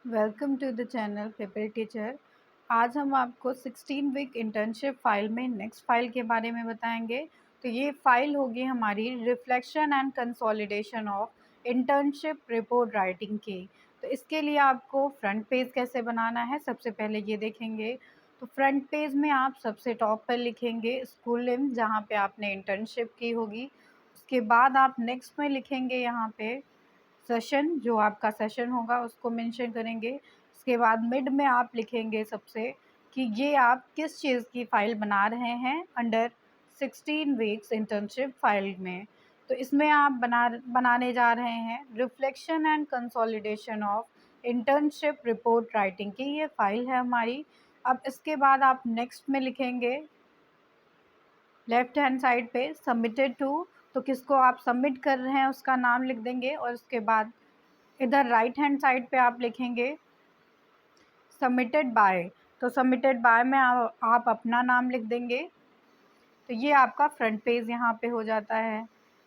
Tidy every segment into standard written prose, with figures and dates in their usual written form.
Welcome to the channel paper teacher. आज हम आपको 16 वीक इंटर्नशिप फ़ाइल में नेक्स्ट फ़ाइल के बारे में बताएंगे। तो ये फ़ाइल होगी हमारी reflection and consolidation of internship report writing की। तो इसके लिए आपको फ्रंट पेज कैसे बनाना है सबसे पहले ये देखेंगे। तो फ्रंट पेज में आप सबसे टॉप पर लिखेंगे स्कूल नेम जहाँ पे आपने इंटर्नशिप की होगी। उसके बाद आप नेक्स्ट में लिखेंगे यहाँ पे सेशन, जो आपका सेशन होगा उसको मेंशन करेंगे। उसके बाद मिड में आप लिखेंगे सबसे कि ये आप किस चीज़ की फ़ाइल बना रहे हैं अंडर 16 वीक्स इंटर्नशिप फ़ाइल में। तो इसमें आप बनाने जा रहे हैं reflection and consolidation of internship report writing की ये फ़ाइल है हमारी। अब इसके बाद आप नेक्स्ट में लिखेंगे लेफ्ट हैंड साइड पे सबमिटेड टू, तो किसको आप सबमिट कर रहे हैं उसका नाम लिख देंगे। और उसके बाद इधर राइट हैंड साइड पे आप लिखेंगे सबमिटेड बाय, तो सबमिटेड बाय में आप अपना नाम लिख देंगे। तो ये आपका फ्रंट पेज यहाँ पे हो जाता है।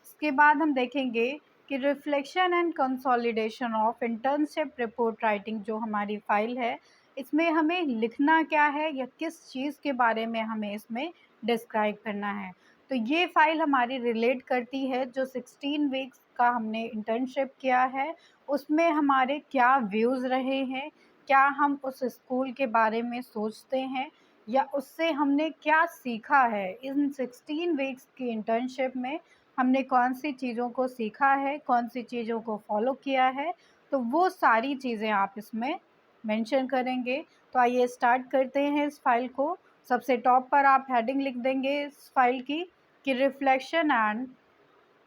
इसके बाद हम देखेंगे कि reflection and consolidation of internship report writing जो हमारी फ़ाइल है, इसमें हमें लिखना क्या है या किस चीज़ के बारे में हमें इसमें डिस्क्राइब करना है। तो ये फ़ाइल हमारी रिलेट करती है जो 16 वीक्स का हमने इंटर्नशिप किया है, उसमें हमारे क्या व्यूज़ रहे हैं, क्या हम उस स्कूल के बारे में सोचते हैं या उससे हमने क्या सीखा है। इन 16 वीक्स की इंटर्नशिप में हमने कौन सी चीज़ों को सीखा है, कौन सी चीज़ों को फॉलो किया है, तो वो सारी चीज़ें आप इसमें मेंशन करेंगे। तो आइए स्टार्ट करते हैं इस फाइल को। सबसे टॉप पर आप हेडिंग लिख देंगे इस फाइल की कि reflection and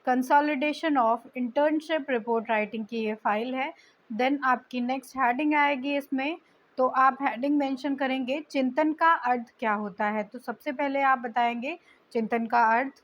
consolidation of internship report writing की ये फ़ाइल है। देन आपकी नेक्स्ट हेडिंग आएगी इसमें, तो आप हेडिंग मेंशन करेंगे चिंतन का अर्थ क्या होता है। तो सबसे पहले आप बताएंगे चिंतन का अर्थ।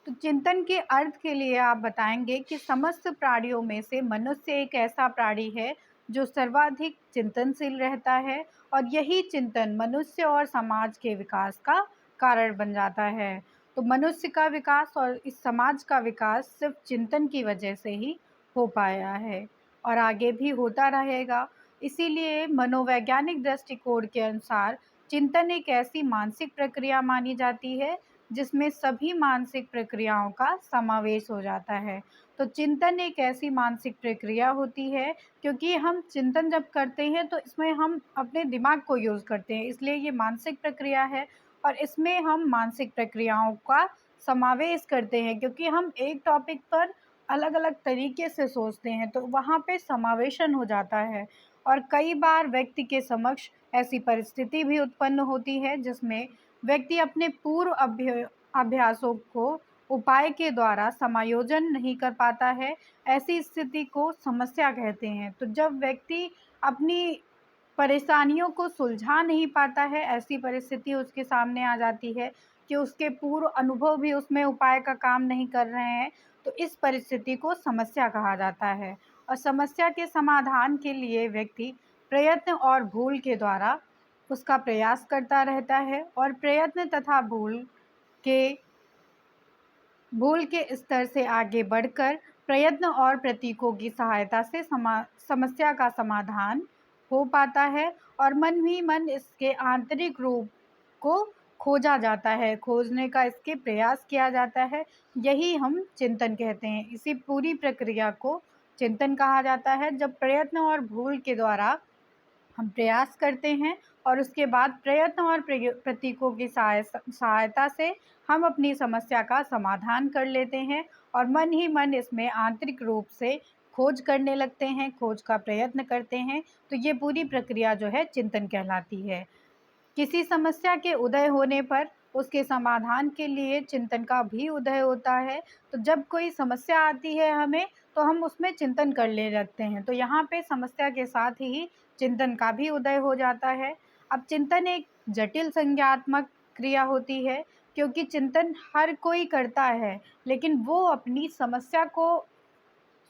तो चिंतन के अर्थ के लिए आप बताएंगे कि समस्त प्राणियों में से मनुष्य एक ऐसा प्राणी है जो सर्वाधिक चिंतनशील रहता है और यही चिंतन मनुष्य और समाज के विकास का कारण बन जाता है। तो मनुष्य का विकास और इस समाज का विकास सिर्फ चिंतन की वजह से ही हो पाया है और आगे भी होता रहेगा। इसीलिए मनोवैज्ञानिक दृष्टिकोण के अनुसार चिंतन एक ऐसी मानसिक प्रक्रिया मानी जाती है जिसमें सभी मानसिक प्रक्रियाओं का समावेश हो जाता है। तो चिंतन एक ऐसी मानसिक प्रक्रिया होती है, क्योंकि हम चिंतन जब करते हैं तो इसमें हम अपने दिमाग को यूज़ करते हैं, इसलिए ये मानसिक प्रक्रिया है। और इसमें हम मानसिक प्रक्रियाओं का समावेश करते हैं, क्योंकि हम एक टॉपिक पर अलग-अलग तरीके से सोचते हैं, तो वहाँ पे समावेशन हो जाता है। और कई बार व्यक्ति के समक्ष ऐसी परिस्थिति भी उत्पन्न होती है जिसमें व्यक्ति अपने पूर्व अभ्यासों को उपाय के द्वारा समायोजन नहीं कर पाता है। ऐसी स्थिति को समस्या कहते हैं। तो जब व्यक्ति अपनी परेशानियों को सुलझा नहीं पाता है, ऐसी परिस्थिति उसके सामने आ जाती है कि उसके पूर्व अनुभव भी उसमें उपाय का काम नहीं कर रहे हैं, तो इस परिस्थिति को समस्या कहा जाता है। और समस्या के समाधान के लिए व्यक्ति प्रयत्न और भूल के द्वारा उसका प्रयास करता रहता है और प्रयत्न तथा के भूल के स्तर से आगे बढ़कर प्रयत्न और प्रतीकों की सहायता से समस्या का समाधान हो पाता है और मन ही मन इसके आंतरिक रूप को खोजा जाता है, खोजने का इसके प्रयास किया जाता है। यही हम चिंतन कहते हैं। इसी पूरी प्रक्रिया को चिंतन कहा जाता है, जब प्रयत्न और भूल के द्वारा हम प्रयास करते हैं और उसके बाद प्रयत्न और प्रतीकों की सहायता से हम अपनी समस्या का समाधान कर लेते हैं और मन ही मन इसमें आंतरिक रूप से खोज करने लगते हैं, खोज का प्रयत्न करते हैं। तो ये पूरी प्रक्रिया जो है चिंतन कहलाती है। किसी समस्या के उदय होने पर उसके समाधान के लिए चिंतन का भी उदय होता है। तो जब कोई समस्या आती है हमें, तो हम उसमें चिंतन करने लगते हैं। तो यहाँ पे समस्या के साथ ही चिंतन का भी उदय हो जाता है। अब चिंतन एक जटिल संज्ञानात्मक क्रिया होती है, क्योंकि चिंतन हर कोई करता है, लेकिन वो अपनी समस्या को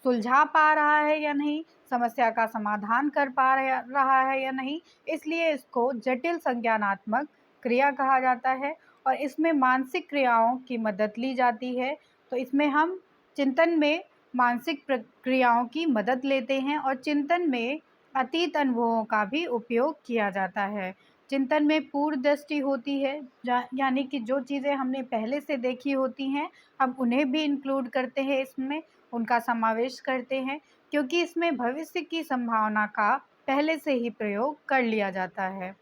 सुलझा पा रहा है या नहीं, समस्या का समाधान कर पा रहा है या नहीं, इसलिए इसको जटिल संज्ञानात्मक क्रिया कहा जाता है। और इसमें मानसिक क्रियाओं की मदद ली जाती है। तो इसमें हम चिंतन में मानसिक प्रक्रियाओं की मदद लेते हैं और चिंतन में अतीत अनुभवों का भी उपयोग किया जाता है। चिंतन में पूर्व दृष्टि होती है, यानी कि जो चीज़ें हमने पहले से देखी होती हैं, हम उन्हें भी इंक्लूड करते हैं इसमें, उनका समावेश करते हैं, क्योंकि इसमें भविष्य की संभावना का पहले से ही प्रयोग कर लिया जाता है।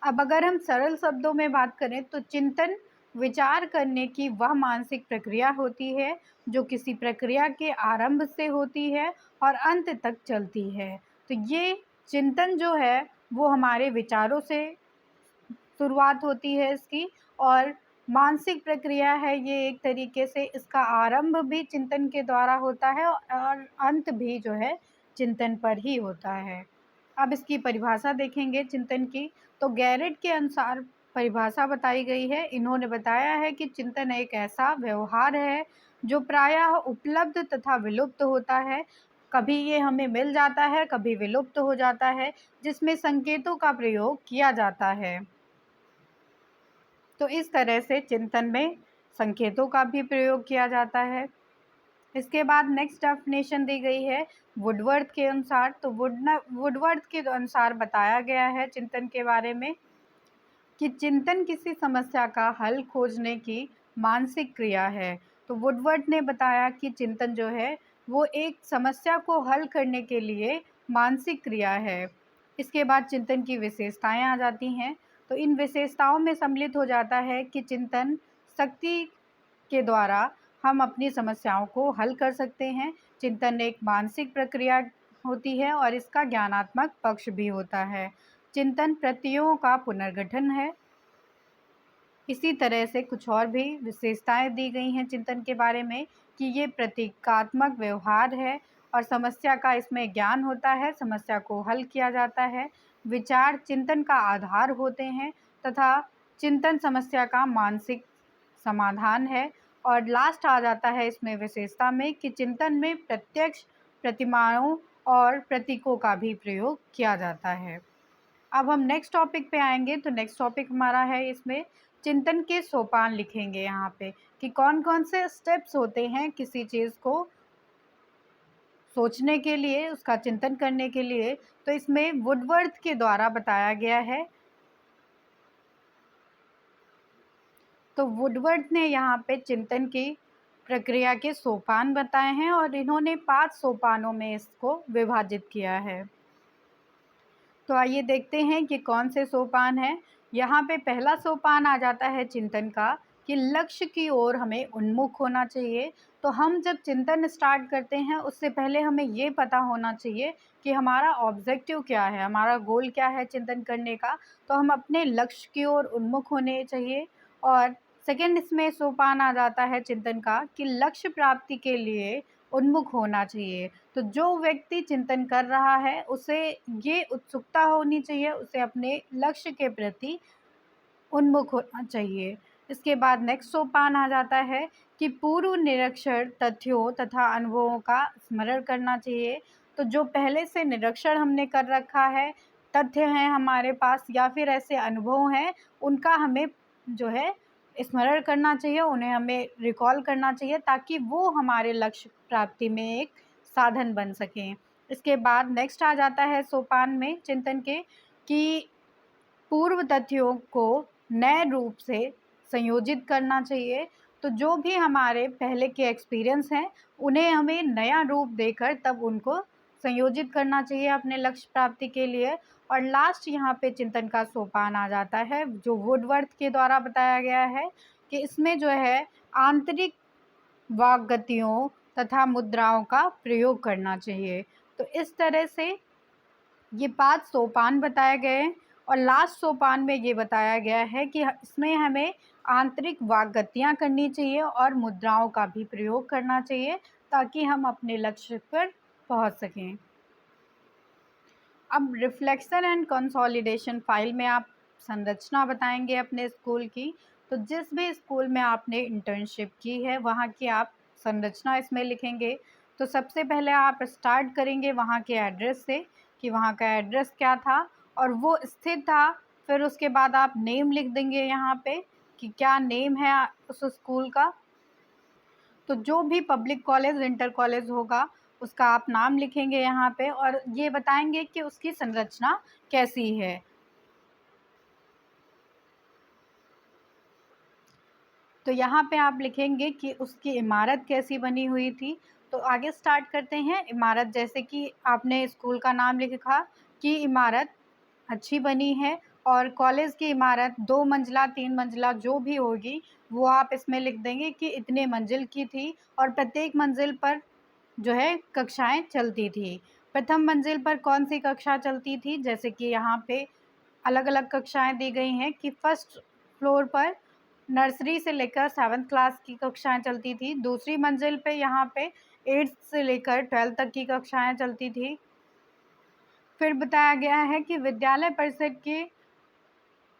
अब अगर हम सरल शब्दों में बात करें तो चिंतन विचार करने की वह मानसिक प्रक्रिया होती है जो किसी प्रक्रिया के आरंभ से होती है और अंत तक चलती है। तो ये चिंतन जो है वो हमारे विचारों से शुरुआत होती है इसकी, और मानसिक प्रक्रिया है ये एक तरीके से। इसका आरंभ भी चिंतन के द्वारा होता है और अंत भी जो है चिंतन पर ही होता है। अब इसकी परिभाषा देखेंगे चिंतन की, तो गैरेट के अनुसार परिभाषा बताई गई है। इन्होंने बताया है कि चिंतन एक ऐसा व्यवहार है जो प्रायः उपलब्ध तथा विलुप्त होता है। कभी ये हमें मिल जाता है, कभी विलुप्त हो जाता है, जिसमें संकेतों का प्रयोग किया जाता है। तो इस तरह से चिंतन में संकेतों का भी प्रयोग किया जाता है। इसके बाद नेक्स्ट डेफिनेशन दी गई है वुडवर्थ के अनुसार। तो वुडवर्थ के अनुसार बताया गया है चिंतन के बारे में कि चिंतन किसी समस्या का हल खोजने की मानसिक क्रिया है। तो वुडवर्थ ने बताया कि चिंतन जो है वो एक समस्या को हल करने के लिए मानसिक क्रिया है। इसके बाद चिंतन की विशेषताएं आ जाती हैं। तो इन विशेषताओं में सम्मिलित हो जाता है कि चिंतन शक्ति के द्वारा हम अपनी समस्याओं को हल कर सकते हैं। चिंतन एक मानसिक प्रक्रिया होती है और इसका ज्ञानात्मक पक्ष भी होता है। चिंतन प्रत्ययों का पुनर्गठन है। इसी तरह से कुछ और भी विशेषताएं दी गई हैं चिंतन के बारे में कि ये प्रतीकात्मक व्यवहार है और समस्या का इसमें ज्ञान होता है, समस्या को हल किया जाता है। विचार चिंतन का आधार होते हैं तथा चिंतन समस्या का मानसिक समाधान है। और लास्ट आ जाता है इसमें विशेषता में कि चिंतन में प्रत्यक्ष प्रतिमाओं और प्रतीकों का भी प्रयोग किया जाता है। अब हम नेक्स्ट टॉपिक पे आएंगे। तो नेक्स्ट टॉपिक हमारा है इसमें चिंतन के सोपान लिखेंगे यहाँ पे कि कौन कौन से स्टेप्स होते हैं किसी चीज़ को सोचने के लिए, उसका चिंतन करने के लिए। तो इसमें वुडवर्थ के द्वारा बताया गया है। तो वुडवर्थ ने यहाँ पे चिंतन की प्रक्रिया के सोपान बताए हैं और इन्होंने 5 सोपानों में इसको विभाजित किया है। तो आइए देखते हैं कि कौन से सोपान हैं। यहाँ पे पहला सोपान आ जाता है चिंतन का कि लक्ष्य की ओर हमें उन्मुख होना चाहिए। तो हम जब चिंतन स्टार्ट करते हैं उससे पहले हमें ये पता होना चाहिए कि हमारा ऑब्जेक्टिव क्या है, हमारा गोल क्या है चिंतन करने का। तो हम अपने लक्ष्य की ओर उन्मुख होने चाहिए। और सेकंड इसमें सोपान आ जाता है चिंतन का कि लक्ष्य प्राप्ति के लिए उन्मुख होना चाहिए। तो जो व्यक्ति चिंतन कर रहा है उसे ये उत्सुकता होनी चाहिए, उसे अपने लक्ष्य के प्रति उन्मुख होना चाहिए। इसके बाद नेक्स्ट सोपान आ जाता है कि पूर्व निरीक्षण तथ्यों तथा अनुभवों का स्मरण करना चाहिए। तो जो पहले से निरीक्षण हमने कर रखा है, तथ्य हैं हमारे पास या फिर ऐसे अनुभव हैं, उनका हमें जो है स्मरण करना चाहिए, उन्हें हमें रिकॉल करना चाहिए ताकि वो हमारे लक्ष्य प्राप्ति में एक साधन बन सकें। इसके बाद नेक्स्ट आ जाता है सोपान में चिंतन के कि पूर्व तथ्यों को नए रूप से संयोजित करना चाहिए। तो जो भी हमारे पहले के एक्सपीरियंस हैं उन्हें हमें नया रूप देकर तब उनको संयोजित करना चाहिए अपने लक्ष्य प्राप्ति के लिए। और लास्ट यहाँ पे चिंतन का सोपान आ जाता है जो वुडवर्थ के द्वारा बताया गया है कि इसमें जो है आंतरिक वाक गतियों तथा मुद्राओं का प्रयोग करना चाहिए। तो इस तरह से ये 5 सोपान बताए गए हैं और लास्ट सोपान में ये बताया गया है कि इसमें हमें आंतरिक वाकगतियाँ करनी चाहिए और मुद्राओं का भी प्रयोग करना चाहिए ताकि हम अपने लक्ष्य पर पहुंच सकें। अब रिफ्लेक्शन एंड कंसोलिडेशन फाइल में आप संरचना बताएंगे अपने स्कूल की। तो जिस भी स्कूल में आपने इंटर्नशिप की है वहाँ की आप संरचना इसमें लिखेंगे। तो सबसे पहले आप स्टार्ट करेंगे वहाँ के एड्रेस से कि वहाँ का एड्रेस क्या था और वो स्थित था। फिर उसके बाद आप नेम लिख देंगे यहाँ पे कि क्या नेम है उस स्कूल का। तो जो भी पब्लिक कॉलेज इंटर कॉलेज होगा उसका आप नाम लिखेंगे यहाँ पे और ये बताएंगे कि उसकी संरचना कैसी है। तो यहाँ पे आप लिखेंगे कि उसकी इमारत कैसी बनी हुई थी। तो आगे स्टार्ट करते हैं इमारत, जैसे कि आपने स्कूल का नाम लिखा कि इमारत अच्छी बनी है, और कॉलेज की इमारत 2 मंजिला 3 मंजिला जो भी होगी वो आप इसमें लिख देंगे कि इतने मंजिल की थी और प्रत्येक मंजिल पर जो है कक्षाएं चलती थी। प्रथम मंजिल पर कौन सी कक्षा चलती थी, जैसे कि यहाँ पे अलग अलग कक्षाएं दी गई हैं कि फर्स्ट फ्लोर पर नर्सरी से लेकर 7th क्लास की कक्षाएं चलती थी। दूसरी मंजिल पे यहाँ पे 8th से लेकर 12th तक की कक्षाएं चलती थी। फिर बताया गया है कि विद्यालय परिसर के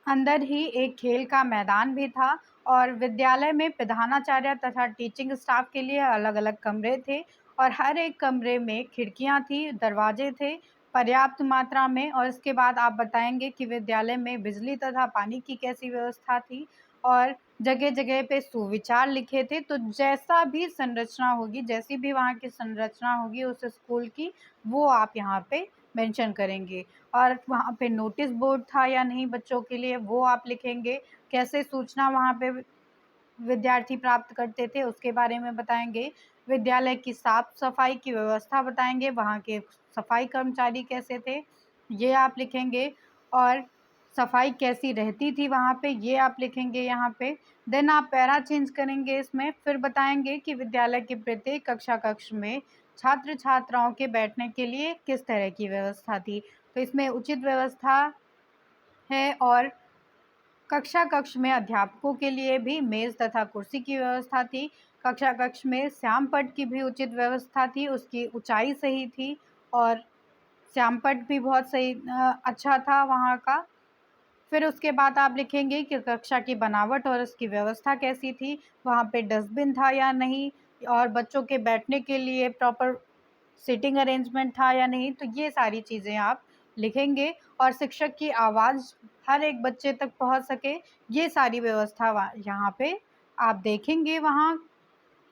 अंदर ही एक खेल का मैदान भी था और विद्यालय में प्रधानाचार्य तथा टीचिंग स्टाफ के लिए अलग अलग कमरे थे और हर एक कमरे में खिड़कियां थी, दरवाजे थे पर्याप्त मात्रा में। और इसके बाद आप बताएंगे कि विद्यालय में बिजली तथा पानी की कैसी व्यवस्था थी और जगह जगह पे सुविचार लिखे थे। तो जैसा भी संरचना होगी, जैसी भी वहाँ की संरचना होगी उस स्कूल की, वो आप यहाँ पे मेंशन करेंगे। और वहाँ पे नोटिस बोर्ड था या नहीं बच्चों के लिए, वो आप लिखेंगे। कैसे सूचना वहाँ पे विद्यार्थी प्राप्त करते थे उसके बारे में बताएंगे। विद्यालय की साफ सफाई की व्यवस्था बताएंगे, वहाँ के सफाई कर्मचारी कैसे थे ये आप लिखेंगे। और सफाई कैसी रहती थी वहाँ पे ये आप लिखेंगे यहाँ पे। देन आप पैरा चेंज करेंगे इसमें, फिर बताएंगे कि विद्यालय के प्रत्येक कक्षा कक्ष में छात्र छात्राओं के बैठने के लिए किस तरह की व्यवस्था थी। तो इसमें उचित व्यवस्था है और कक्षा कक्ष में अध्यापकों के लिए भी मेज तथा कुर्सी की व्यवस्था थी। कक्षा कक्ष में श्यामपट्ट की भी उचित व्यवस्था थी, उसकी ऊंचाई सही थी और श्यामपट्ट भी बहुत सही अच्छा था वहाँ का। फिर उसके बाद आप लिखेंगे कि कक्षा की बनावट और उसकी व्यवस्था कैसी थी, वहाँ पे डस्टबिन था या नहीं और बच्चों के बैठने के लिए प्रॉपर सीटिंग अरेंजमेंट था या नहीं। तो ये सारी चीज़ें आप लिखेंगे और शिक्षक की आवाज़ हर एक बच्चे तक पहुंच सके, ये सारी व्यवस्था यहाँ पे आप देखेंगे वहाँ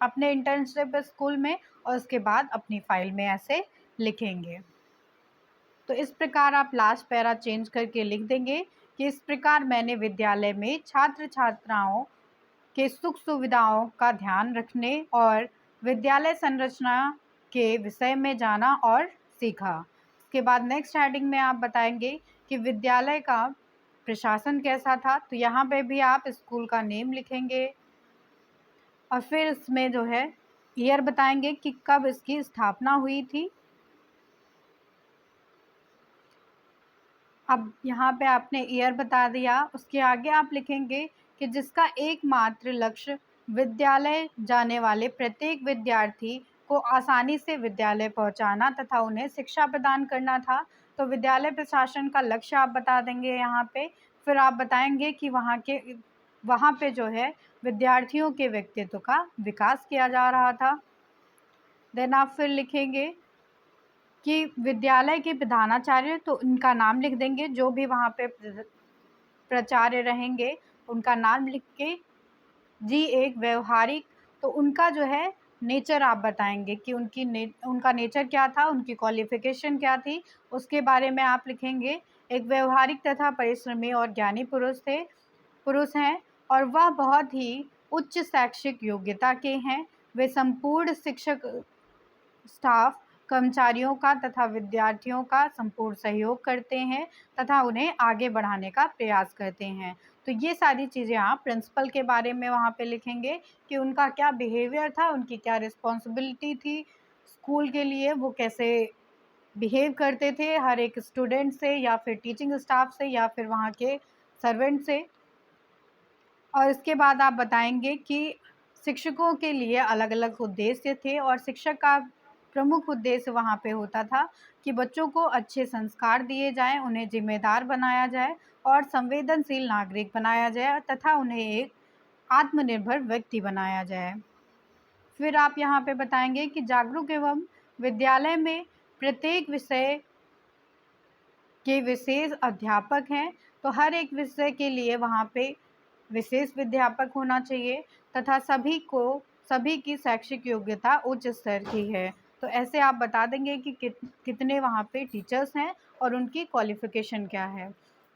अपने इंटर्नशिप स्कूल में और उसके बाद अपनी फाइल में ऐसे लिखेंगे। तो इस प्रकार आप लास्ट पैरा चेंज करके लिख देंगे कि इस प्रकार मैंने विद्यालय में छात्र छात्राओं के सुख सुविधाओं का ध्यान रखने और विद्यालय संरचना के विषय में जाना और सीखा। इसके बाद नेक्स्ट हेडिंग में आप बताएंगे कि विद्यालय का प्रशासन कैसा था। तो यहाँ पे भी आप स्कूल का नेम लिखेंगे और फिर इसमें जो है ईयर बताएंगे कि कब इसकी स्थापना हुई थी। अब यहाँ पे आपने ईयर बता दिया, उसके आगे आप लिखेंगे कि जिसका एकमात्र लक्ष्य विद्यालय जाने वाले प्रत्येक विद्यार्थी को आसानी से विद्यालय पहुंचाना तथा उन्हें शिक्षा प्रदान करना था। तो विद्यालय प्रशासन का लक्ष्य आप बता देंगे यहाँ पे। फिर आप बताएंगे कि वहाँ पे जो है विद्यार्थियों के व्यक्तित्व का विकास किया जा रहा था। देन आप फिर लिखेंगे कि विद्यालय के प्रधानाचार्य, तो उनका नाम लिख देंगे, जो भी वहाँ पे प्राचार्य रहेंगे उनका नाम लिख के जी एक व्यवहारिक, तो उनका जो है नेचर आप बताएंगे कि उनका नेचर क्या था, उनकी क्वालिफिकेशन क्या थी, उसके बारे में आप लिखेंगे। एक व्यवहारिक तथा परिश्रमी और ज्ञानी पुरुष हैं और वह बहुत ही उच्च शैक्षिक योग्यता के हैं। वे संपूर्ण शिक्षक स्टाफ कर्मचारियों का तथा विद्यार्थियों का संपूर्ण सहयोग करते हैं तथा उन्हें आगे बढ़ाने का प्रयास करते हैं। तो ये सारी चीज़ें आप प्रिंसिपल के बारे में वहाँ पे लिखेंगे कि उनका क्या बिहेवियर था, उनकी क्या रिस्पॉन्सिबिलिटी थी स्कूल के लिए, वो कैसे बिहेव करते थे हर एक स्टूडेंट से या फिर टीचिंग स्टाफ से या फिर वहाँ के सर्वेंट से। और इसके बाद आप बताएंगे कि शिक्षकों के लिए अलग अलग उद्देश्य थे और शिक्षक का प्रमुख उद्देश्य वहाँ पे होता था कि बच्चों को अच्छे संस्कार दिए जाएं, उन्हें जिम्मेदार बनाया जाए और संवेदनशील नागरिक बनाया जाए तथा उन्हें एक आत्मनिर्भर व्यक्ति बनाया जाए। फिर आप यहाँ पे बताएंगे कि जागरूक एवं विद्यालय में प्रत्येक विषय के विशेष अध्यापक हैं, तो हर एक विषय के लिए वहाँ पे विशेष विद्यापक होना चाहिए तथा सभी की शैक्षिक योग्यता उच्च स्तर की है। तो ऐसे आप बता देंगे कि कितने वहाँ पे टीचर्स हैं और उनकी क्वालिफ़िकेशन क्या है।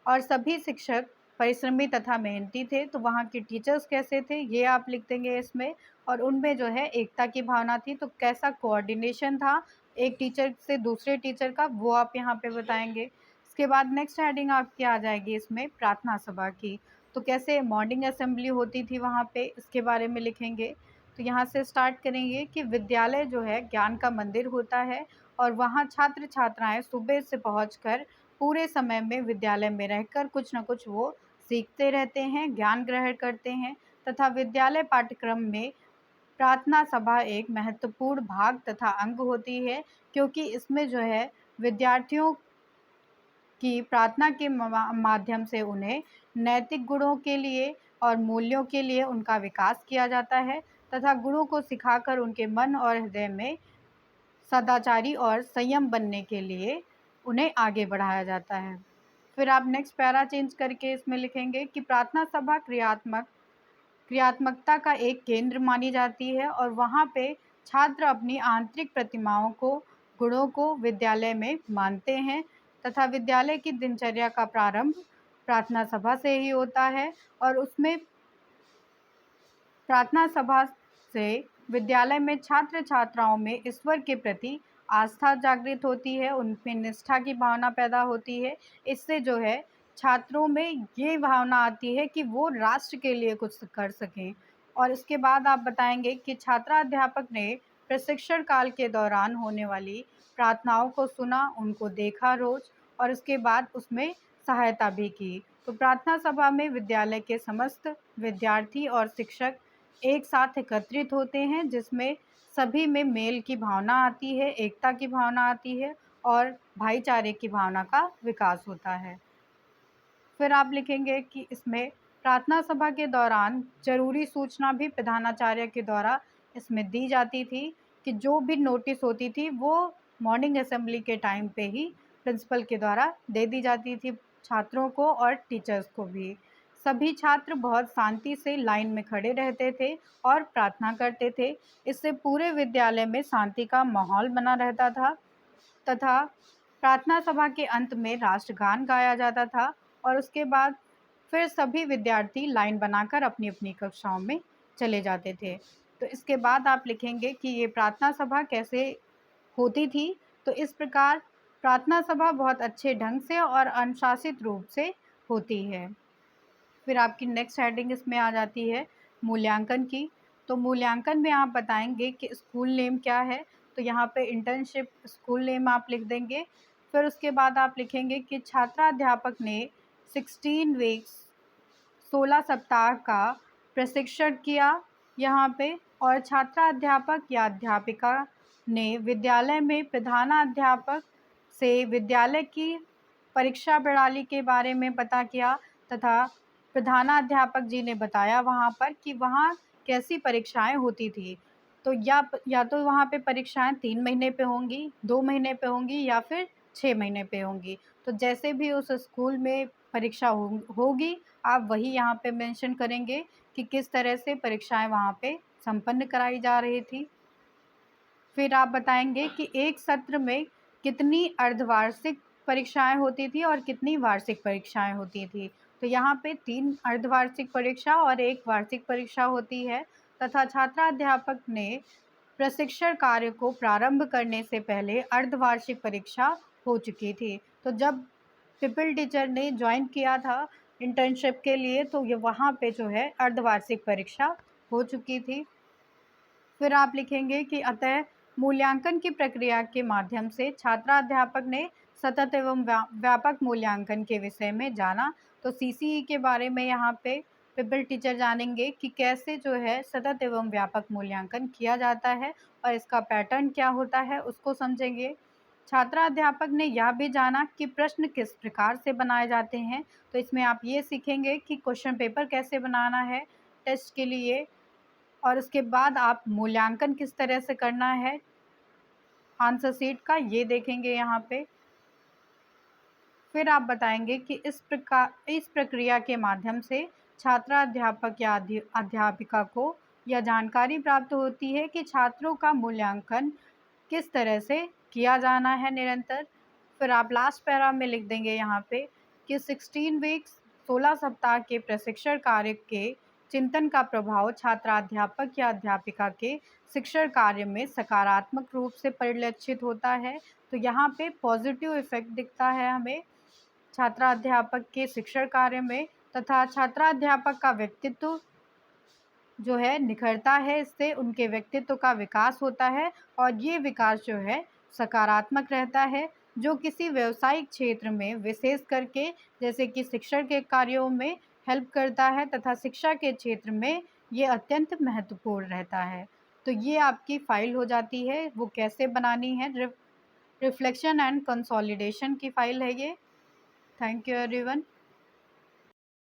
और सभी शिक्षक परिश्रमी तथा मेहनती थे, तो वहाँ के टीचर्स कैसे थे ये आप लिख देंगे इसमें। और उनमें जो है एकता की भावना थी, तो कैसा कोऑर्डिनेशन था एक टीचर से दूसरे टीचर का, वो आप यहाँ पे बताएँगे। इसके बाद नेक्स्ट हेडिंग आपकी आ जाएगी इसमें प्रार्थना सभा की। तो कैसे मॉर्निंग असेंबली होती थी वहाँ पे, इसके बारे में लिखेंगे। तो यहाँ से स्टार्ट करेंगे कि विद्यालय जो है ज्ञान का मंदिर होता है और वहाँ छात्र-छात्राएँ सुबह से पहुँचकर पूरे समय में विद्यालय में रहकर कुछ न कुछ वो सीखते रहते हैं, ज्ञान ग्रहण करते हैं तथा विद्यालय पाठ्यक्रम में प्रार्थना सभा एक महत्वपूर्ण भाग तथा अंग होती है, क्योंकि इसमें जो है विद्यार्थियों की प्रार्थना के माध्यम से उन्हें नैतिक गुणों के लिए और मूल्यों के लिए उनका विकास किया जाता है तथा गुणों को सिखाकर उनके मन और हृदय में सदाचारी और संयम बनने के लिए उन्हें आगे बढ़ाया जाता है। फिर आप नेक्स्ट पैरा चेंज करके इसमें लिखेंगे कि प्रार्थना सभा क्रियात्मकता का एक केंद्र मानी जाती है और वहाँ पे छात्र अपनी आंतरिक प्रतिमाओं को, गुणों को विद्यालय में मानते हैं तथा विद्यालय की दिनचर्या का प्रारंभ प्रार्थना सभा से ही होता है। और उसमें प्रार्थना सभा से विद्यालय में छात्र-छात्राओं में ईश्वर के प्रति आस्था जागृत होती है, उनमें निष्ठा की भावना पैदा होती है। इससे जो है छात्रों में ये भावना आती है कि वो राष्ट्र के लिए कुछ कर सकें। और इसके बाद आप बताएँगे कि छात्र-अध्यापक ने प्रशिक्षण काल के दौरान होने वाली प्रार्थनाओं को सुना, उनको देखा रोज़ और उसके बाद उसमें सहायता भी की। तो प्रार्थना सभा में विद्यालय के समस्त विद्यार्थी और शिक्षक एक साथ एकत्रित होते हैं, जिसमें सभी में मेल की भावना आती है, एकता की भावना आती है और भाईचारे की भावना का विकास होता है। फिर आप लिखेंगे कि इसमें प्रार्थना सभा के दौरान ज़रूरी सूचना भी प्रधानाचार्य के द्वारा इसमें दी जाती थी, कि जो भी नोटिस होती थी वो मॉर्निंग असेंबली के टाइम पे ही प्रिंसिपल के द्वारा दे दी जाती थी छात्रों को और टीचर्स को भी। सभी छात्र बहुत शांति से लाइन में खड़े रहते थे और प्रार्थना करते थे। इससे पूरे विद्यालय में शांति का माहौल बना रहता था तथा प्रार्थना सभा के अंत में राष्ट्रगान गाया जाता था और उसके बाद फिर सभी विद्यार्थी लाइन बनाकर अपनी-अपनी कक्षाओं में चले जाते थे। तो इसके बाद आप लिखेंगे कि ये प्रार्थना सभा कैसे होती थी। तो इस प्रकार प्रार्थना सभा बहुत अच्छे ढंग से और अनुशासित रूप से होती है। फिर आपकी नेक्स्ट हेडिंग इसमें आ जाती है मूल्यांकन की। तो मूल्यांकन में आप बताएँगे कि स्कूल नेम क्या है, तो यहाँ पे इंटर्नशिप स्कूल नेम आप लिख देंगे। फिर उसके बाद आप लिखेंगे कि छात्र-अध्यापक ने 16 वीक्स 16 सप्ताह का प्रशिक्षण किया यहाँ पे और छात्र-अध्यापक या अध्यापिका ने विद्यालय में प्रधानाध्यापक से विद्यालय की परीक्षा प्रणाली के बारे में पता किया तथा प्रधानाध्यापक जी ने बताया वहाँ पर कि वहाँ कैसी परीक्षाएँ होती थी। तो या तो वहाँ पे परीक्षाएँ 3 महीने पे होंगी, 2 महीने पे होंगी या फिर 6 महीने पे होंगी। तो जैसे भी उस स्कूल में परीक्षा होगी, आप वही यहाँ पे मेंशन करेंगे कि किस तरह से परीक्षाएँ वहाँ पे संपन्न कराई जा रही थी। फिर आप बताएँगे कि एक सत्र में कितनी अर्धवार्षिक परीक्षाएँ होती थी और कितनी वार्षिक परीक्षाएँ होती थी। तो यहाँ पे 3 अर्धवार्षिक परीक्षा और 1 वार्षिक परीक्षा होती है तथा छात्र-अध्यापक ने प्रशिक्षण कार्य को प्रारंभ करने से पहले अर्धवार्षिक परीक्षा हो चुकी थी। तो जब पीपल टीचर ने जॉइन किया था इंटर्नशिप के लिए, तो ये वहाँ पे जो है अर्धवार्षिक परीक्षा हो चुकी थी। फिर आप लिखेंगे कि अतः मूल्यांकन की प्रक्रिया के माध्यम से छात्र-अध्यापक ने सतत एवं व्यापक मूल्यांकन के विषय में जाना। तो सीसीई के बारे में यहाँ पे पीपल टीचर जानेंगे कि कैसे जो है सतत एवं व्यापक मूल्यांकन किया जाता है और इसका पैटर्न क्या होता है उसको समझेंगे। छात्र-अध्यापक ने यह भी जाना कि प्रश्न किस प्रकार से बनाए जाते हैं। तो इसमें आप ये सीखेंगे कि क्वेश्चन पेपर कैसे बनाना है टेस्ट के लिए और उसके बाद आप मूल्यांकन किस तरह से करना है आंसर शीट का, ये देखेंगे यहाँ पे। फिर आप बताएँगे कि इस प्रक्रिया के माध्यम से छात्र-अध्यापक या अध्यापिका को यह जानकारी प्राप्त होती है कि छात्रों का मूल्यांकन किस तरह से किया जाना है निरंतर। फिर आप लास्ट पैरा में लिख देंगे यहाँ पे कि 16 वीक्स 16 सप्ताह के प्रशिक्षण कार्य के चिंतन का प्रभाव छात्राध्यापक या अध्यापिका के शिक्षण कार्य में सकारात्मक रूप से परिलक्षित होता है। तो यहाँ पे पॉजिटिव इफेक्ट दिखता है हमें छात्राध्यापक के शिक्षण कार्य में, तथा छात्राध्यापक का व्यक्तित्व जो है निखरता है, इससे उनके व्यक्तित्व का विकास होता है और ये विकास जो है सकारात्मक रहता है, जो किसी व्यावसायिक क्षेत्र में विशेष करके जैसे कि शिक्षण के कार्यों में हेल्प करता है तथा शिक्षा के क्षेत्र में ये अत्यंत महत्वपूर्ण रहता है। तो ये आपकी फ़ाइल हो जाती है। वो कैसे बनानी है, रिफ्लेक्शन एंड कंसोलिडेशन की फ़ाइल है ये। Thank you everyone.